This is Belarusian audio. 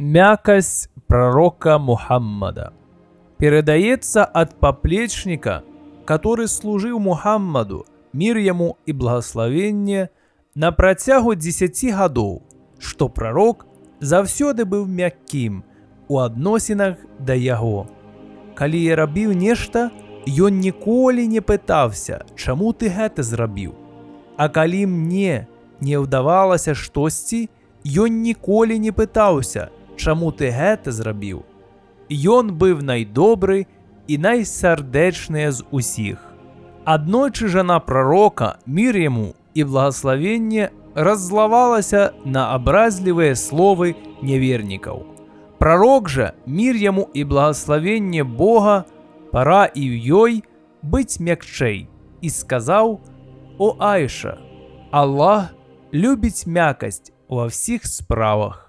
Мякость пророка Мухаммада передается от поплечника, который служил Мухаммаду, мир ему и благословение, на працягу 10 гадоў, што прарок заўсёды быў мяккім у адносінах да яго. Калі я рабіў нешта, ён ніколі не пытаўся, чаму ты гэта зрабіў. А калі мне не ўдавалася штосьці, ён ніколі не пытаўся, чаму ты гэта зрабіў. Ён быў найдобры і найсардэчны з усіх. Аднойчы жана прарока, мір яму і благословенне, раззлавалася на абразлівыя словы нявернікаў. Прарок жа, мір яму і благословенне Бога, пара і ў ёй быць мякчэй, і сказаў: «О Айша, Аллах любіць мяккасць ва ўсіх справах».